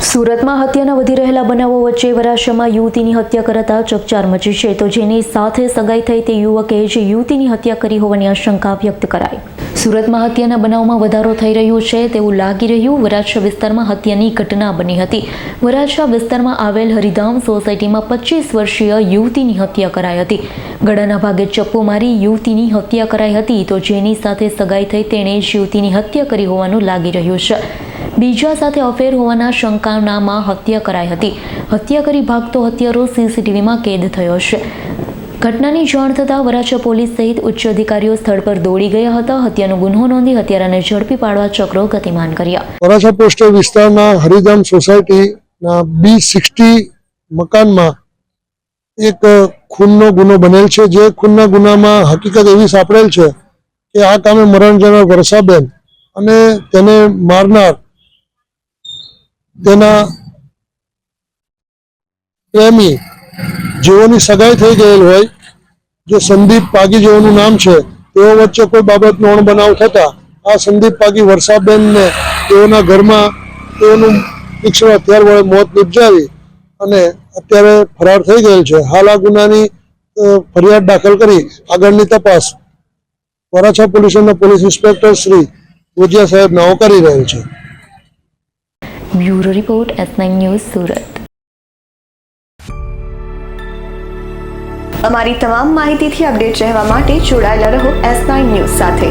સુરતમાં હત્યાના વધી રહેલા બનાવો વચ્ચે વરાછામાં યુવતીની હત્યા કરાતા ચકચાર મચી છે, તો જેની સાથે સગાઈ થઈ તે યુવકે જ યુવતીની હત્યા કરી હોવાની આશંકા વ્યક્ત કરાઈ। સુરતમાં હત્યાના બનાવમાં વધારો થઈ રહ્યો છે તેવું લાગી રહ્યું। વરાછા વિસ્તારમાં હત્યાની ઘટના બની હતી। વરાછા વિસ્તારમાં આવેલ હરિધામ સોસાયટીમાં 25 વર્ષીય યુવતીની હત્યા કરાઈ હતી। ગળાના ભાગે ચપ્પુ મારી યુવતીની હત્યા કરાઈ હતી, તો જેની સાથે સગાઈ થઈ તેણે જ યુવતીની હત્યા કરી હોવાનું લાગી રહ્યું છે। બીજા સાથે અફેર હોવાના શંકાનામાં હત્યા કરાઈ હતી। હત્યા કરી ભાગતો હત્યારો સીસીટીવીમાં કેદ થયો છે। ઘટનાની જાણ થતાં વરાછા પોલીસ સહિત ઉચ્ચ અધિકારીઓ સ્થળ પર દોડી ગયા હતા। હત્યાનો ગુન્હો નોંધી હત્યારાને ઝડપી પાડવા ચક્રો ગતિમાન કર્યા। વરાછા પોસ્ટ વિસ્તારના હરિધામ સોસાયટીના B60 મકાનમાં એક ખૂનનો ગુનો બનેલ છે, જે ખૂનના ગુનામાં હકીકત એવી સાંપડેલ છે કે આ કામે મરણ જનાર વર્ષાબેન અને તેને મારનાર તેના પ્રેમી જેઓની સગાઈ થઈ ગયેલ હોય, જે સંદીપ પાગી જેઓનું નામ છે, તેઓ વચ્ચે કોઈ બાબતનો અણબનાવ થતા આ સંદીપ પાગી વર્ષાબેનને તેઓના ઘરમાં તેઓનું તીક્ષ્ણ હથિયાર વડે મોત નિપજાવી અને અત્યારે ફરાર થઈ ગયેલ છે। હાલ આ ગુનાની ફરિયાદ દાખલ કરી આગળની તપાસ વરાછા પોલીસના પોલીસ ઇન્સ્પેક્ટર શ્રી ભુજિયા સાહેબ નાઓ કરી રહેલ છે। Bureau report S9 news Surat. અમારી તમામ માહિતીથી અપડેટ રહેવા માટે જોડાયેલા રહો S9 ન્યૂઝ સાથે।